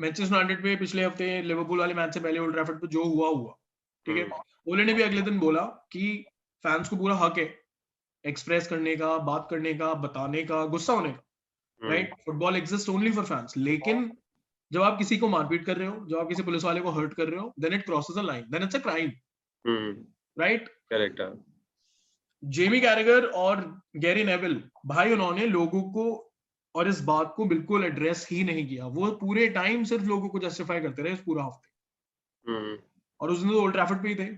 Manchester United पे पिछले हफ्ते लिवरपूल वाले मैच से पहले ओल्ड ट्रैफर्ड पे जो हुआ, ठीक है, ओले ने भी अगले दिन बोला कि फैंस को पूरा हक है एक्सप्रेस करने का, बात करने का, बताने का, गुस्सा होने का, right? Football exist only for fans. लेकिन जब आप किसी को मारपीट कर रहे हो, जब आप किसी पुलिस वाले को हर्ट कर रहे हो, then it crosses a line, then it's a crime, right? Correct. Jamie Carragher और गैरी नेविल भाई, उन्होंने लोगों को और इस बात को बिल्कुल एड्रेस ही नहीं किया। वो पूरे टाइम सिर्फ लोगों को जस्टिफाई करते रहे इस पूरा हफ्ते, और उस दिन तो ओल्ड ट्रैफर्ड पे ही थे।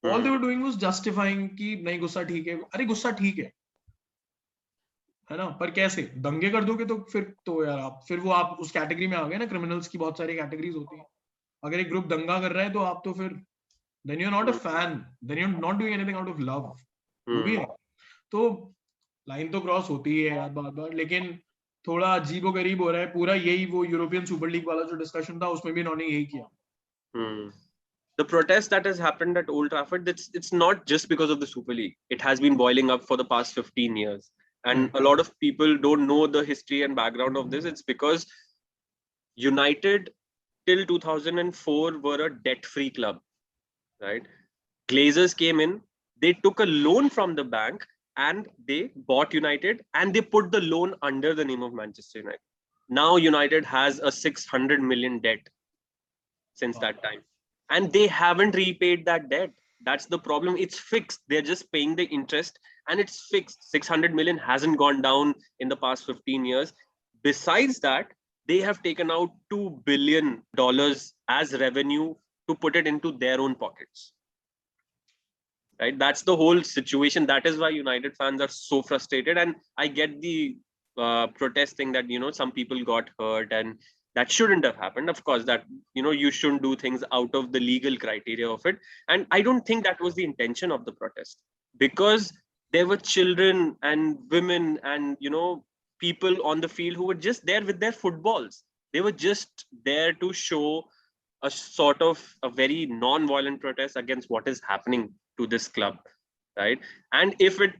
All they were doing was justifying कि नहीं, गुस्सा ठीक है। अरे गुस्सा ठीक है ना, पर कैसे दंगे कर दोगे तो फिर तो यार आप उस कैटेगरी में आ गए ना। क्रिमिनल्स की बहुत सारी कैटेगरीज होती है। अगर एक ग्रुप दंगा कर रहा है तो आप तो फिर then you are not a fan, then you are not doing anything out of love. वो भी है, तो लाइन तो क्रॉस होती है यार बार बार। लेकिन थोड़ा अजीबो गरीब हो रहा है पूरा। यही वो यूरोपियन सुपर लीग वाला जो डिस्कशन था, उसमें भी इन्होंने यही किया। The protest that has happened at Old Trafford, it's not just because of the Super League. It has been boiling up for the past 15 years. And a lot of people don't know the history and background of this. It's because United till 2004 were a debt-free club, right? Glazers came in, they took a loan from the bank and they bought United, and they put the loan under the name of Manchester United. Now United has a 600 million debt since that time, and they haven't repaid that debt. That's the problem. It's fixed. They're just paying the interest and it's fixed. 600 million hasn't gone down in the past 15 years. Besides that, they have taken out $2 billion as revenue to put it into their own pockets, right? That's the whole situation. That is why United fans are so frustrated. And I get the protesting that, you know, some people got hurt and that shouldn't have happened. Of course, that, you know, you shouldn't do things out of the legal criteria of it. And I don't think that was the intention of the protest, because there were children and women and, you know, people on the field who were just there with their footballs. They were just there to show a sort of a very non-violent protest against what is happening to this club, right? And if it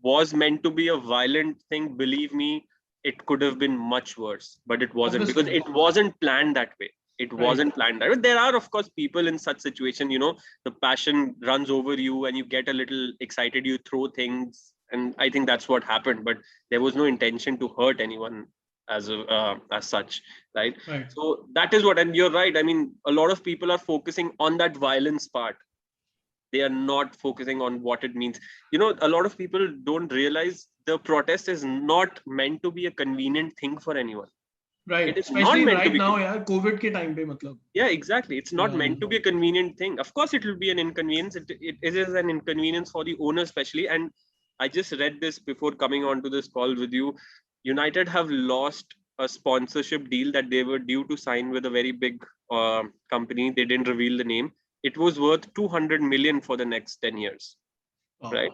was meant to be a violent thing, believe me, it could have been much worse, but it wasn't. Obviously. Because it wasn't planned that way. It wasn't planned that way. There are, of course, people in such situation, you know, the passion runs over you and you get a little excited, you throw things, and I think that's what happened. But there was no intention to hurt anyone as such, right? So that is what, and you're right. I mean, a lot of people are focusing on that violence part. They are not focusing on what it means. You know, a lot of people don't realize the protest is not meant to be a convenient thing for anyone. Right. It is especially not meant right to be now, yeah, COVID ke time pe, matlab. Yeah, exactly. It's not meant to be a convenient thing. Of course, it will be an inconvenience. It is an inconvenience for the owner, especially. And I just read this before coming on to this call with you. United have lost a sponsorship deal that they were due to sign with a very big company. They didn't reveal the name. It was worth 200 million for the next 10 years, right?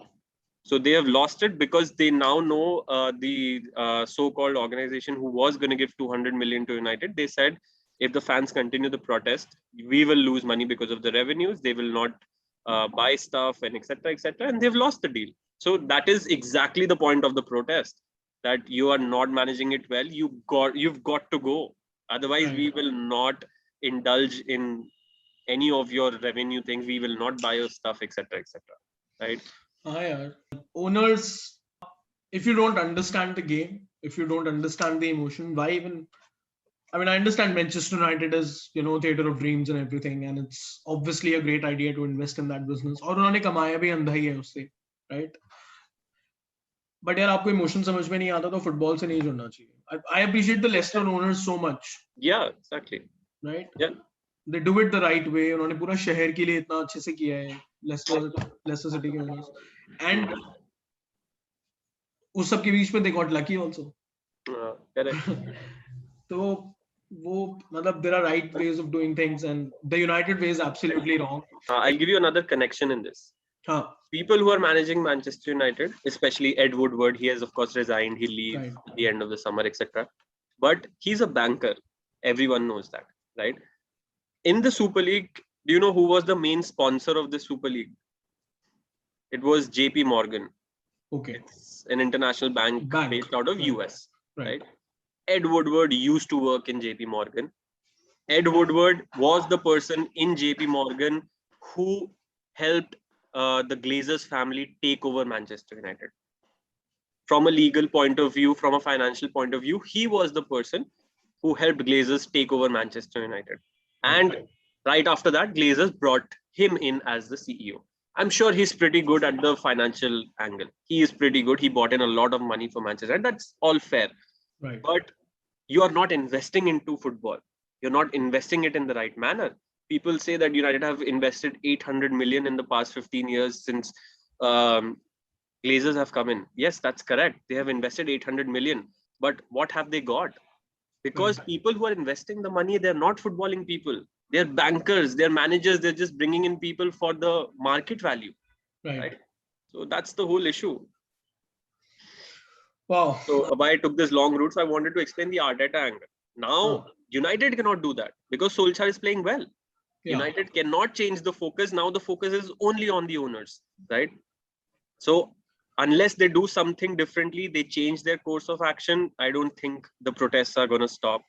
So they have lost it because they now know the so-called organization who was going to give 200 million to United. They said, if the fans continue the protest, we will lose money because of the revenues. They will not buy stuff and etc. etc. And they've lost the deal. So that is exactly the point of the protest, that you are not managing it well. You've got to go. Otherwise, we will not indulge in any of your revenue things. We will not buy your stuff, etc. etc. Right? Yeah. Owners, if you don't understand the game, if you don't understand the emotion, why even? I mean, I understand Manchester United is, you know, theater of dreams and everything, and it's obviously a great idea to invest in that business. और उन्होंने कमाया भी अंधा ही है उससे, right? But यार आपको emotion समझ में नहीं आता तो फुटबॉल से नहीं जुड़ना चाहिए. I appreciate the Leicester owners so much. Yeah, exactly. Right? Yeah. They do it the right way. उन्होंने पूरा शहर के लिए इतना अच्छे से किया है, Leicester City के owners. And उस सब के बीच में they got lucky also. Correct. तो वो मतलब there are right ways of doing things and the United way is absolutely wrong. I'll give you another connection in this. People who are managing Manchester United, especially Ed Woodward, he has of course resigned. He'll leave at the end of the summer, etc. But he's a banker. Everyone knows that, right? In the Super League, do you know who was the main sponsor of the Super League? It was JP Morgan. Okay. It's an international bank based out of US, right? Ed Woodward used to work in JP Morgan. Ed Woodward was the person in JP Morgan who helped the Glazers family take over Manchester United. From a legal point of view, from a financial point of view, he was the person who helped Glazers take over Manchester United. And right after that, Glazers brought him in as the CEO. I'm sure he's pretty good at the financial angle. He is pretty good. He bought in a lot of money for Manchester, and that's all fair. Right. But you are not investing into football. You're not investing it in the right manner. People say that United have invested 800 million in the past 15 years since Glazers have come in. Yes, that's correct. They have invested 800 million. But what have they got? Because people who are investing the money, they're not footballing people. They're bankers, they're managers, they're just bringing in people for the market value. Right? So that's the whole issue. Wow. So Abhay took this long route, so I wanted to explain the Arteta angle. Now, United cannot do that because Solskjaer is playing well. United cannot change the focus. Now the focus is only on the owners, right? So unless they do something differently, they change their course of action, I don't think the protests are going to stop.